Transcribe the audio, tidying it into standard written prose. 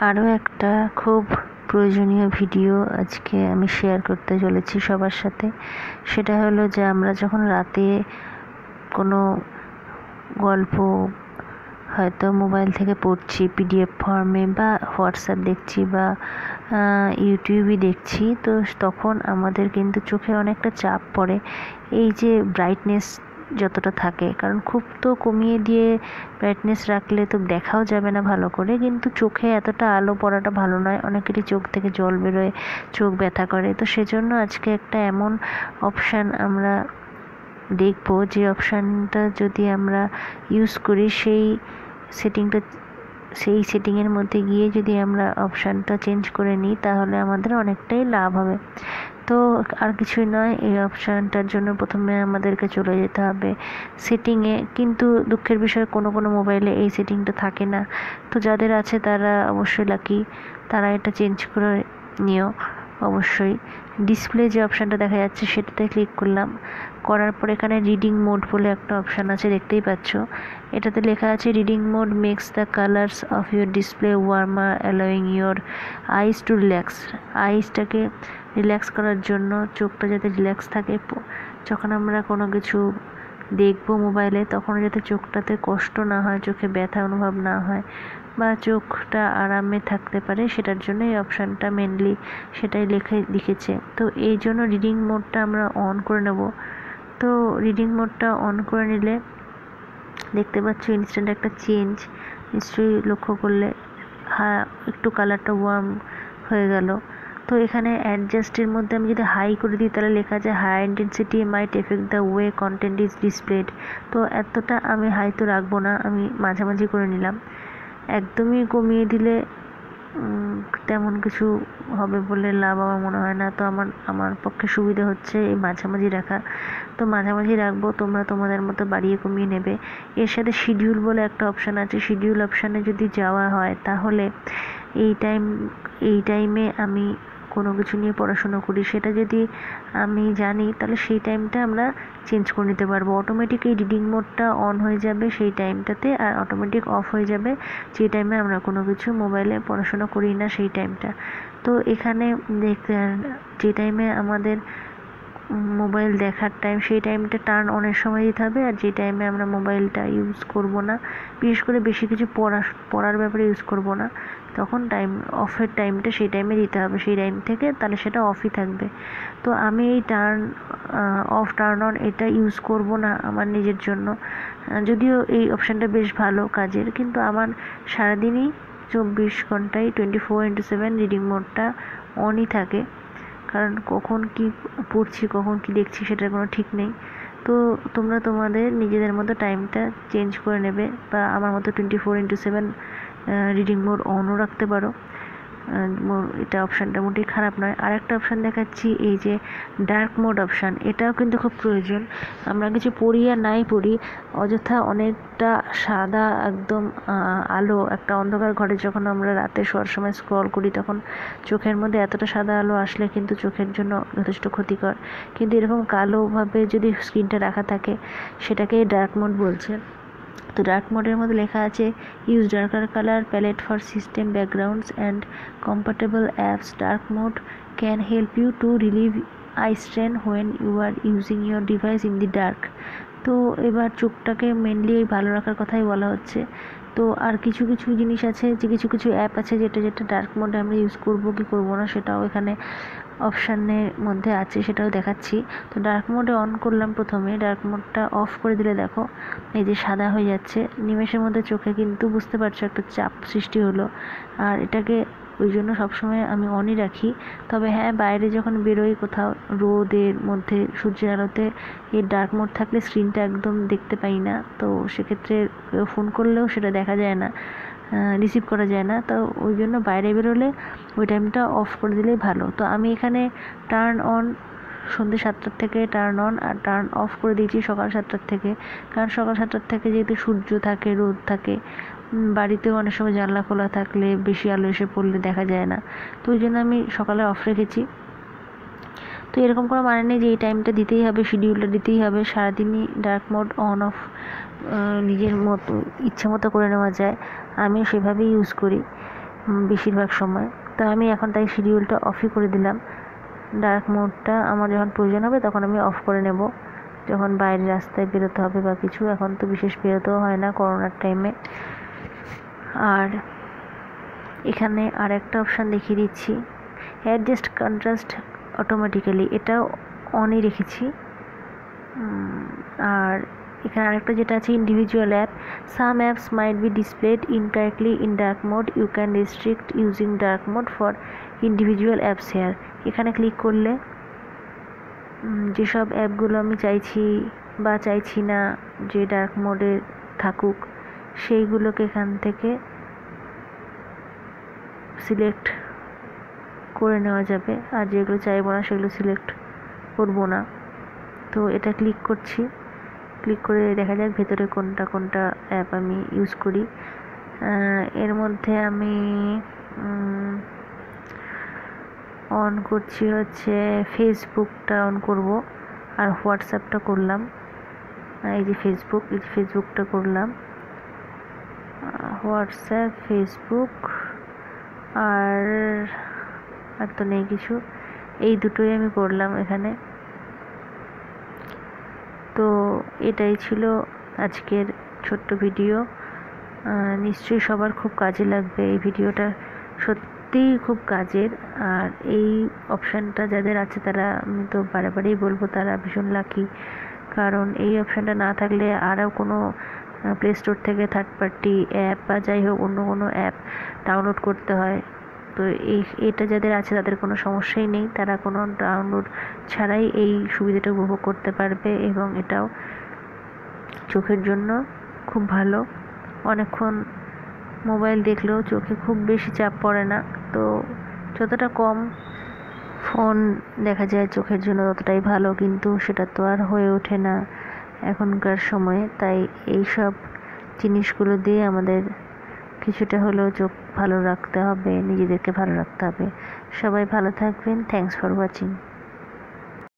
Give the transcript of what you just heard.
আরও একটা খুব প্রয়োজনীয় ভিডিও আজকে আমি শেয়ার করতে চলেছি সবার সাথে। সেটা হলো যে আমরা যখন রাতে কোনো গল্প হয়তো মোবাইল থেকে পড়ছি পিডিএফ ফর্মে বা হোয়াটসঅ্যাপ দেখছি বা ইউটিউবই দেখছি, তো তখন আমাদের কিন্তু চোখে অনেকটা চাপ পড়ে। এই যে ব্রাইটনেস যতটা থাকে, কারণ খুব তো কমিয়ে দিয়ে ব্রাইটনেস রাখলে তো দেখাও যাবে না ভালো করে, কিন্তু চোখে এতটা আলো পড়াটা ভালো নয়, অনেকেরই চোখ থেকে জল বেরোয়, চোখ ব্যথা করে। তো সেজন্য আজকে একটা এমন অপশান আমরা দেখব যে অপশানটা যদি আমরা ইউজ করি, সেই সেটিংয়ের মধ্যে গিয়ে যদি আমরা অপশানটা চেঞ্জ করে নিই তাহলে আমাদের অনেকটাই লাভ হবে। তো আর কিছুই নয়, এই অপশানটার জন্য প্রথমে আমাদেরকে চলে যেতে হবে সেটিংয়ে। কিন্তু দুঃখের বিষয় কোনো মোবাইলে এই সেটিংটা থাকে না। তো যাদের আছে তারা অবশ্যই লাকি, তারা এটা চেঞ্জ করে নিও অবশ্যই। ডিসপ্লে যে অপশানটা দেখা যাচ্ছে সেটাতে ক্লিক করলাম, করার পর এখানে রিডিং মোড বলে একটা অপশান আছে, দেখতেই পাচ্ছ। এটাতে লেখা আছে reading mode makes the colours of your display warmer allowing your eyes to relax. আইসটাকে রিল্যাক্স করার জন্য, চোখটা যাতে রিল্যাক্স থাকে, যখন আমরা কোনো কিছু দেখবো মোবাইলে তখন যাতে চোখটাতে কষ্ট না হয়, চোখে ব্যথা অনুভব না হয় বা চোখটা আরামে থাকতে পারে, সেটার জন্য এই অপশানটা মেনলি সেটাই লিখেছে। তো এই জন্য রিডিং মোডটা আমরা অন করে নেব। তো রিডিং মোডটা অন করে নিলে দেখতে পাচ্ছ ইনস্ট্যান্ট একটা চেঞ্জ, নিশ্চয়ই লক্ষ্য করলে। হ্যাঁ, একটু কালারটা ওয়ার্ম হয়ে গেল। তো এখানে অ্যাডজাস্টের মধ্যে আমি যদি হাই করে দিই তাহলে লেখা আছে high intensity might affect the way content is displayed. তো এতটা আমি হাই তো রাখবো না, আমি মাঝামাঝি করে নিলাম। একদমই কমিয়ে দিলে তেমন কিছু হবে বলে লাভ আমার মনে হয় না। তো আমার পক্ষে সুবিধা হচ্ছে এই মাঝামাঝি রাখা। তো মাঝামাঝি রাখবো, তোমরা তোমাদের মতো বাড়িয়ে কমিয়ে নেবে। এর সাথে শিডিউল বলে একটা অপশান আছে, শিডিউল অপশানে যদি যাওয়া হয় তাহলে এই টাইমে আমি কোনো কিছু নিয়ে পড়াশুনো করি, সেটা যদি আমি জানি তাহলে সেই টাইমটা আমরা চেঞ্জ করে নিতে পারবো। অটোমেটিক এই রিডিং মোডটা অন হয়ে যাবে সেই টাইমটাতে, আর অটোমেটিক অফ হয়ে যাবে যে টাইমে আমরা কোনো কিছু মোবাইলে পড়াশোনা করি না সেই টাইমটা। তো এখানে যে টাইমে আমাদের মোবাইল দেখার টাইম সেই টাইমটা টার্ন অনের সময় দিতে হবে, আর যে টাইমে আমরা মোবাইলটা ইউজ করব না, বিশেষ করে বেশি কিছু পড়ার ব্যাপারে ইউজ করব না, তখন অফের টাইমটা সেই টাইমে দিতে হবে, সেই টাইম থেকে তাহলে সেটা অফই থাকবে। তো আমি এই টার্ন অন এটা ইউজ করব না আমার নিজের জন্য, যদিও এই অপশানটা বেশ ভালো কাজের, কিন্তু আমার সারাদিনই 24 ঘন্টায় 24/7 রিডিং মোডটা অনই থাকে। কারণ কখন কি পড়ছি কখন কি দেখছি সেটার কোনো ঠিক নেই। তো তোমরা তোমাদের নিজেদের মতো টাইমটা চেঞ্জ করে নেবে, বা আমার মতো 24/7 রিডিং মোড অনও রাখতে পারো। এটা অপশানটা মোটেই খারাপ নয়। আর একটা অপশান দেখাচ্ছি, এই যে ডার্ক মোড অপশান, এটাও কিন্তু খুব প্রয়োজন। আমরা কিছু পড়ি আর নাই পড়ি, অযথা অনেকটা সাদা একদম আলো একটা অন্ধকার ঘরে যখন আমরা রাতে শোয়ার সময় স্ক্রল করি, তখন চোখের মধ্যে এতটা সাদা আলো আসলে কিন্তু চোখের জন্য যথেষ্ট ক্ষতিকর। কিন্তু এরকম কালোভাবে যদি স্ক্রিনটা রাখা থাকে সেটাকে ডার্ক মোড বলছে। তো ডার্ক মোডের মধ্যে লেখা আছে use darker colour palette for system backgrounds and compatible apps. Dark mode can help you to relieve eye strain when you are using your device in the dark. তো এবার চোখটাকে mainly ভালো রাখার কথাই বলা হচ্ছে। তো আর কিছু জিনিস আছে, যে কিছু অ্যাপ আছে যেটা ডার্ক মোডে আমরা ইউজ করবো কি করবো না সেটাও এখানে অপশানের মধ্যে আছে, সেটাও দেখাচ্ছি। তো ডার্ক মোডে অন করলাম, প্রথমে ডার্ক মোডটা অফ করে দিলে দেখো এই যে সাদা হয়ে যাচ্ছে, নিমেষের মধ্যে চোখে কিন্তু বুঝতে পারছো একটা চাপ সৃষ্টি হলো। আর এটাকে ওই জন্য সবসময় আমি অনই রাখি। তবে হ্যাঁ, বাইরে যখন বেরোই কোথাও রোদের মধ্যে সূর্যের আলোতে এই ডার্ক মোড থাকলে স্ক্রিনটা একদম দেখতে পাই না, তো সেক্ষেত্রে ফোন করলেও সেটা দেখা যায় না, রিসিভ করা যায় না। তো ওই জন্য বাইরে বেরোলে ওই টাইমটা অফ করে দিলেই ভালো। তো আমি এখানে টার্ন অন সন্ধ্যে 7টার থেকে টার্ন অন, আর টার্ন অফ করে দিয়েছি সকাল 7টার থেকে। কারণ সকাল 7টার থেকে যেহেতু সূর্য থাকে, রোদ থাকে, বাড়িতেও অনেক সময় জানলা খোলা থাকলে বেশি আলো এসে পড়লে দেখা যায় না, তো ওই জন্য আমি সকালে অফ রেখেছি। তো এরকম কোনো মানে নেই যে এই টাইমটা দিতেই হবে, শিডিউলটা দিতেই হবে। সারাদিনই ডার্ক মোড অন অফ নিজের মতো ইচ্ছে মতো করে নেওয়া যায়, আমিও সেভাবেই ইউজ করি। বেশিরভাগ সময়। তো আমি এখন তাই শিডিউলটা অফই করে দিলাম। ডার্ক মোডটা আমার যখন প্রয়োজন হবে তখন আমি অফ করে নেব, যখন বাইরে রাস্তায় বেরোতে হবে বা কিছু। এখন তো বিশেষ বেরোতেও হয় না করোনার টাইমে। আর এখানে আর একটা অপশান দেখিয়ে দিচ্ছি, অ্যাডজাস্ট কন্ট্রাস্ট অটোমেটিক্যালি, এটাও অনই রেখেছি। আর এখানে আরেকটা যেটা আছে individual app, some apps might be displayed incorrectly in dark mode, you can restrict using dark mode for individual apps here. এখানে ক্লিক করলে যেসব অ্যাপগুলো আমি চাইছি বা চাইছি না যে ডার্ক মোডে থাকুক, সেইগুলোকে এখান থেকে সিলেক্ট করে নেওয়া যাবে, আর যেগুলো চাইবো না সেগুলো সিলেক্ট করব না। তো এটা ক্লিক করছি, ক্লিক করে দেখা যাক ভেতরে কোনটা কোনটা অ্যাপ আমি ইউজ করি। এর মধ্যে আমি অন করছি হচ্ছে ফেসবুকটা অন করব, আর হোয়াটসঅ্যাপটা করলাম। এই যে ফেসবুকটা করলাম, হোয়াটসঅ্যাপ, ফেসবুক আর তো নেই কিছু, এই দুটোই আমি করলাম এখানে। তো এটাই ছিল আজকের ছোট্ট ভিডিও। নিশ্চয়ই সবার খুব কাজে লাগবে এই ভিডিওটা, সত্যিই খুব কাজের। আর এই অপশানটা যাদের আছে তারা, আমি তো বারেবারেই বলবো, তারা ভীষণ লাকি। কারণ এই অপশানটা না থাকলে আরও কোনো প্লে স্টোর থেকে থার্ড পার্টি অ্যাপ বা যাই হোক অন্য কোনো অ্যাপ ডাউনলোড করতে হয়। তো এটা যাদের আছে তাদের কোনো সমস্যাই নেই, তারা কোনো ডাউনলোড ছাড়াই এই সুবিধাটা উপভোগ করতে পারবে। এবং এটাও চোখের জন্য খুব ভালো, অনেকক্ষণ মোবাইল দেখলেও চোখে খুব বেশি চাপ পড়ে না। তো যতটা কম ফোন দেখা যায় চোখের জন্য ততটাই ভালো, কিন্তু সেটা তো আর হয়ে ওঠে না এখনকার সময়ে। তাই এই সব জিনিসগুলো দিয়ে আমাদের কিছুটা হলেও চোখ ভালো রাখতে হবে, নিজেদেরকে ভালো রাখতে হবে। সবাই ভালো থাকবেন। Thanks for watching.